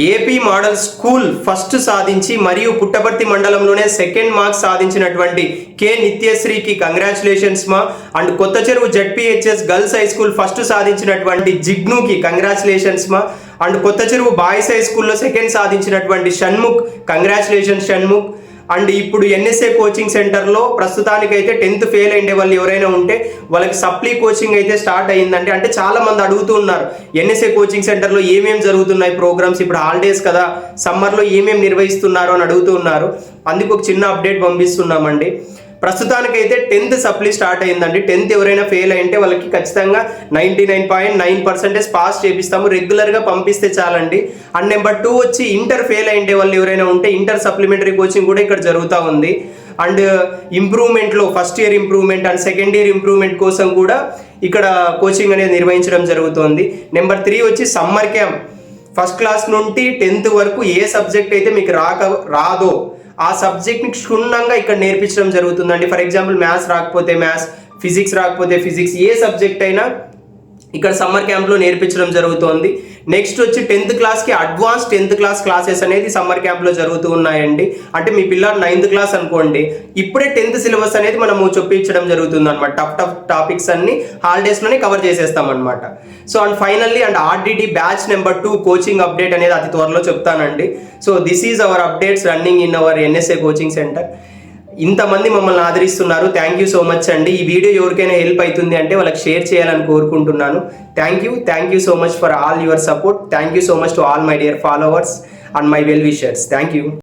AP model school first సాధించి మరియు పుట్టపర్తి మండలంలోనే సెకండ్ మార్క్స్ సాధించినటువంటి కె నిత్యశ్రీకి కంగ్రాచులేషన్స్ మా. అండ్ కొత్త చెరువు ZPHS girls high school first సాధించినటువంటి జిగ్నుకి కంగ్రాచులేషన్స్ మా. అండ్ కొత్త చెరువు బాయ్స్ హై స్కూల్లో సెకండ్ సాధించినటువంటి షణ్ముఖ్ కంగ్రాచులేషన్స్ షణ్ముఖ్. అండ్ ఇప్పుడు ఎన్ఎస్ఏ కోచింగ్ సెంటర్లో ప్రస్తుతానికైతే 10th ఫెయిల్ అయ్యే వాళ్ళు ఎవరైనా ఉంటే వాళ్ళకి సప్లీ కోచింగ్ అయితే స్టార్ట్ అయ్యిందండి. అంటే చాలా మంది అడుగుతూ ఉన్నారు ఎన్ఎస్ఏ కోచింగ్ సెంటర్లో ఏమేమి జరుగుతున్నాయి ప్రోగ్రామ్స్, ఇప్పుడు హాలిడేస్ కదా, సమ్మర్లో ఏమేమి నిర్వహిస్తున్నారు అని అడుగుతూ ఉన్నారు. అందుకు ఒక చిన్న అప్డేట్ పంపిస్తున్నామండి. ప్రస్తుతానికైతే 10th సప్లీ స్టార్ట్ అయ్యిందండి. 10th ఎవరైనా ఫెయిల్ అయింటే వాళ్ళకి ఖచ్చితంగా 99.9% పాస్ చేపిస్తాము, రెగ్యులర్గా పంపిస్తే చాలండి. అండ్ నెంబర్ 2 వచ్చి ఇంటర్ ఫెయిల్ అయ్యే వాళ్ళు ఎవరైనా ఉంటే ఇంటర్ సప్లిమెంటరీ కోచింగ్ కూడా ఇక్కడ జరుగుతూ ఉంది. అండ్ ఇంప్రూవ్మెంట్లో first year improvement and second year improvement కోసం కూడా ఇక్కడ కోచింగ్ అనేది నిర్వహించడం జరుగుతుంది. నెంబర్ 3 వచ్చి సమ్మర్ క్యాంప్. ఫస్ట్ క్లాస్ నుండి 10th వరకు ఏ సబ్జెక్ట్ అయితే మీకు రాదో ఆ సబ్జెక్ట్ని క్షుణ్ణంగా ఇక్కడ నేర్పించడం జరుగుతుందండి. ఫర్ ఎగ్జాంపుల్ మ్యాథ్స్ రాకపోతే మ్యాథ్స్, ఫిజిక్స్ రాకపోతే ఫిజిక్స్, ఏ సబ్జెక్ట్ అయినా ఇక్కడ సమ్మర్ క్యాంప్లో నేర్పించడం జరుగుతుంది. నెక్స్ట్ వచ్చి 10th క్లాస్కి అడ్వాన్స్ 10th క్లాస్ క్లాసెస్ అనేది సమ్మర్ క్యాంప్లో జరుగుతూ ఉన్నాయండి. అంటే మీ పిల్లలు 9th క్లాస్ అనుకోండి, ఇప్పుడే 10th సిలబస్ అనేది మనము చూపించడం జరుగుతుంది అనమాట. టఫ్ టాపిక్స్ అన్ని హాలిడేస్లోనే కవర్ చేసేస్తాం అనమాట. So and finally and RDD batch number 2 coaching update అనేది అతి త్వరలో చెప్తానండి. So this is our updates running in our NSA coaching centre. ఇంతమంది మమ్మల్ని ఆదరిస్తున్నారు, థ్యాంక్ యూ సో మచ్ అండి. ఈ వీడియో ఎవరికైనా హెల్ప్ అవుతుంది అంటే వాళ్ళకి షేర్ చేయాలని కోరుకుంటున్నాను. Thank you so much for all your support. Thank you so much to all my dear followers and my well wishers. Thank you.